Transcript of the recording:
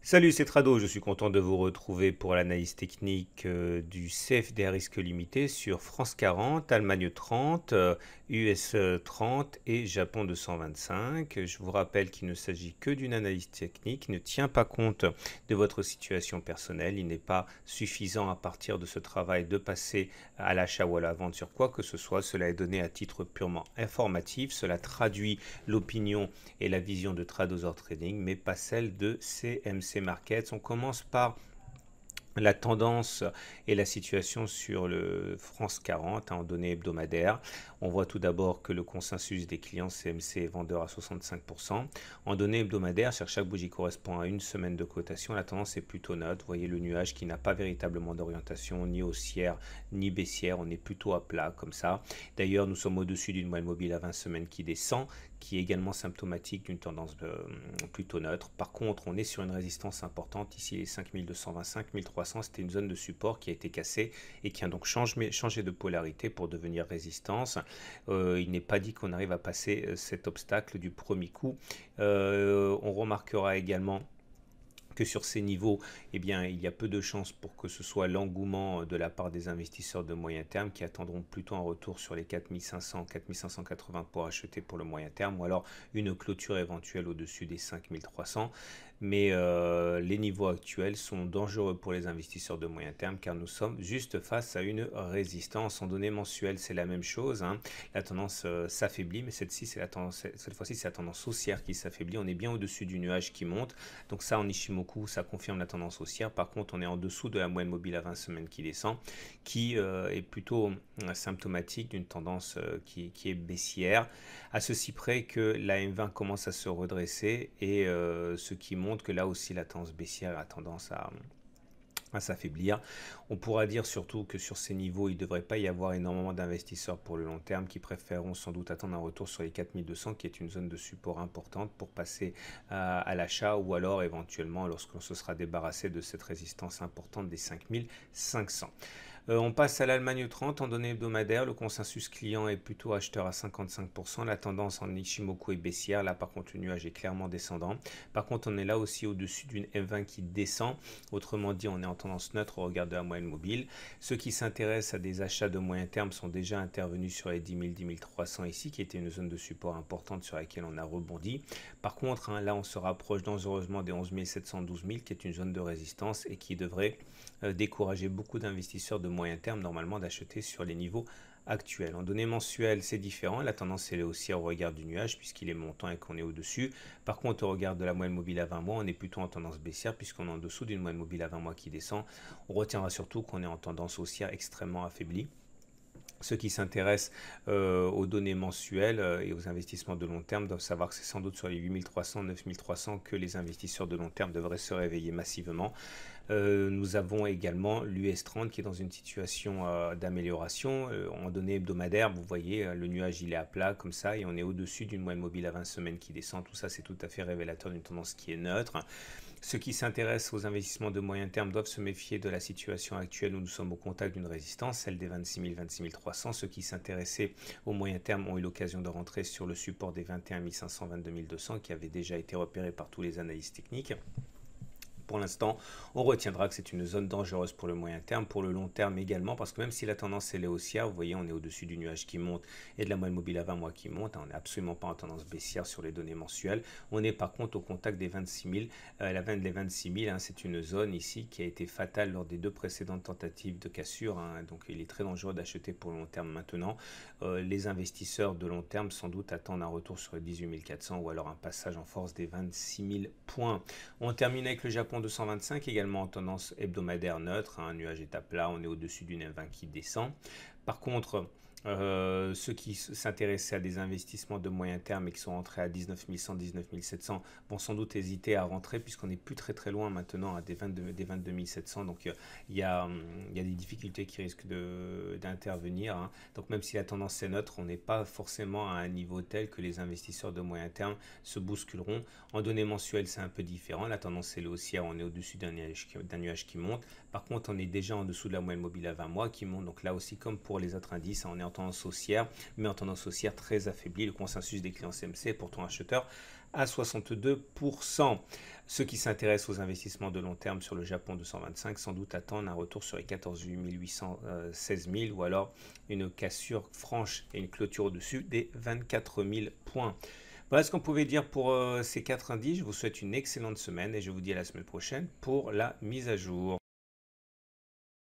Salut, c'est Trado, je suis content de vous retrouver pour l'analyse technique du CFD à risque limité sur France 40, Allemagne 30, US 30 et Japon 225. Je vous rappelle qu'il ne s'agit que d'une analyse technique, il ne tient pas compte de votre situation personnelle, il n'est pas suffisant à partir de ce travail de passer à l'achat ou à la vente sur quoi que ce soit. Cela est donné à titre purement informatif, cela traduit l'opinion et la vision de Tradosaur Trading, mais pas celle de CMC Markets. On commence par la tendance et la situation sur le France 40 en données hebdomadaires. On voit tout d'abord que le consensus des clients CMC est vendeur à 65%. En données hebdomadaires, chaque bougie correspond à une semaine de cotation. La tendance est plutôt neutre. Vous voyez le nuage qui n'a pas véritablement d'orientation ni haussière ni baissière. On est plutôt à plat comme ça. D'ailleurs, nous sommes au-dessus d'une moyenne mobile à 20 semaines qui descend, qui est également symptomatique d'une tendance plutôt neutre. Par contre, on est sur une résistance importante. Ici, les 5220, 5300, c'était une zone de support qui a été cassée et qui a donc changé de polarité pour devenir résistance. Il n'est pas dit qu'on arrive à passer cet obstacle du premier coup. On remarquera également que sur ces niveaux, eh bien, il y a peu de chances pour que ce soit l'engouement de la part des investisseurs de moyen terme qui attendront plutôt un retour sur les 4500, 4580 pour acheter pour le moyen terme ou alors une clôture éventuelle au-dessus des 5300. Mais les niveaux actuels sont dangereux pour les investisseurs de moyen terme car nous sommes juste face à une résistance. En données mensuelles, c'est la même chose, hein. La tendance s'affaiblit, mais cette fois-ci, c'est la tendance haussière qui s'affaiblit. On est bien au-dessus du nuage qui monte. Donc ça, en Ishimoku, ça confirme la tendance haussière. Par contre, on est en dessous de la moyenne mobile à 20 semaines qui descend, qui est plutôt symptomatique d'une tendance qui est baissière. À ceci près que la M20 commence à se redresser et ce qui montre que là aussi la tendance baissière a tendance à s'affaiblir. On pourra dire surtout que sur ces niveaux, il ne devrait pas y avoir énormément d'investisseurs pour le long terme qui préféreront sans doute attendre un retour sur les 4200 qui est une zone de support importante pour passer à l'achat ou alors éventuellement lorsqu'on se sera débarrassé de cette résistance importante des 5500. On passe à l'Allemagne 30 en données hebdomadaires. Le consensus client est plutôt acheteur à 55%. La tendance en Ichimoku est baissière. Là, par contre, le nuage est clairement descendant. Par contre, on est là aussi au-dessus d'une M20 qui descend. Autrement dit, on est en tendance neutre au regard de la moyenne mobile. Ceux qui s'intéressent à des achats de moyen terme sont déjà intervenus sur les 10 000, 10 300 ici, qui était une zone de support importante sur laquelle on a rebondi. Par contre, hein, là, on se rapproche dangereusement des 11 700, 12 000, qui est une zone de résistance et qui devrait décourager beaucoup d'investisseurs de moyen terme normalement d'acheter sur les niveaux actuels. En données mensuelles, c'est différent. La tendance elle est haussière au regard du nuage puisqu'il est montant et qu'on est au-dessus. Par contre, au regard de la moyenne mobile à 20 mois, on est plutôt en tendance baissière puisqu'on est en dessous d'une moyenne mobile à 20 mois qui descend. On retiendra surtout qu'on est en tendance haussière extrêmement affaiblie. Ceux qui s'intéressent aux données mensuelles et aux investissements de long terme doivent savoir que c'est sans doute sur les 8300, 9300 que les investisseurs de long terme devraient se réveiller massivement. Nous avons également l'US 30 qui est dans une situation d'amélioration. En données hebdomadaires, vous voyez, le nuage il est à plat comme ça et on est au-dessus d'une moyenne mobile à 20 semaines qui descend. Tout ça, c'est tout à fait révélateur d'une tendance qui est neutre. Ceux qui s'intéressent aux investissements de moyen terme doivent se méfier de la situation actuelle où nous sommes au contact d'une résistance, celle des 26 000, 26 300. Ceux qui s'intéressaient au moyen terme ont eu l'occasion de rentrer sur le support des 21 500, 22 200 qui avait déjà été repéré par tous les analystes techniques. Pour l'instant, on retiendra que c'est une zone dangereuse pour le moyen terme, pour le long terme également, parce que même si la tendance elle est haussière, vous voyez, on est au-dessus du nuage qui monte et de la moyenne mobile à 20 mois qui monte. On n'est absolument pas en tendance baissière sur les données mensuelles. On est par contre au contact des 26 000. Les 26 000, hein, c'est une zone ici qui a été fatale lors des deux précédentes tentatives de cassure. Hein, donc il est très dangereux d'acheter pour le long terme maintenant. Les investisseurs de long terme sans doute attendent un retour sur les 18 400 ou alors un passage en force des 26 000 points. On termine avec le Japon 225 également en tendance hebdomadaire neutre, un nuage est à plat, on est au-dessus d'une M20 qui descend. Par contre, ceux qui s'intéressaient à des investissements de moyen terme et qui sont rentrés à 19 100, 19 700 vont sans doute hésiter à rentrer puisqu'on n'est plus très loin maintenant à des 22 700. Donc il y a des difficultés qui risquent d'intervenir. Hein. Donc même si la tendance est neutre, on n'est pas forcément à un niveau tel que les investisseurs de moyen terme se bousculeront. En données mensuelles, c'est un peu différent. La tendance est haussière, on est au-dessus d'un nuage qui monte. Par contre, on est déjà en dessous de la moyenne mobile à 20 mois qui monte. Donc là aussi, comme pour les autres indices, on est en tendance haussière, mais en tendance haussière très affaiblie. Le consensus des clients CMC est pourtant acheteur à 62%. Ceux qui s'intéressent aux investissements de long terme sur le Japon 225 sans doute attendent un retour sur les 14 800, 16 000 ou alors une cassure franche et une clôture au-dessus des 24 000 points. Voilà ce qu'on pouvait dire pour ces 4 indices. Je vous souhaite une excellente semaine et je vous dis à la semaine prochaine pour la mise à jour.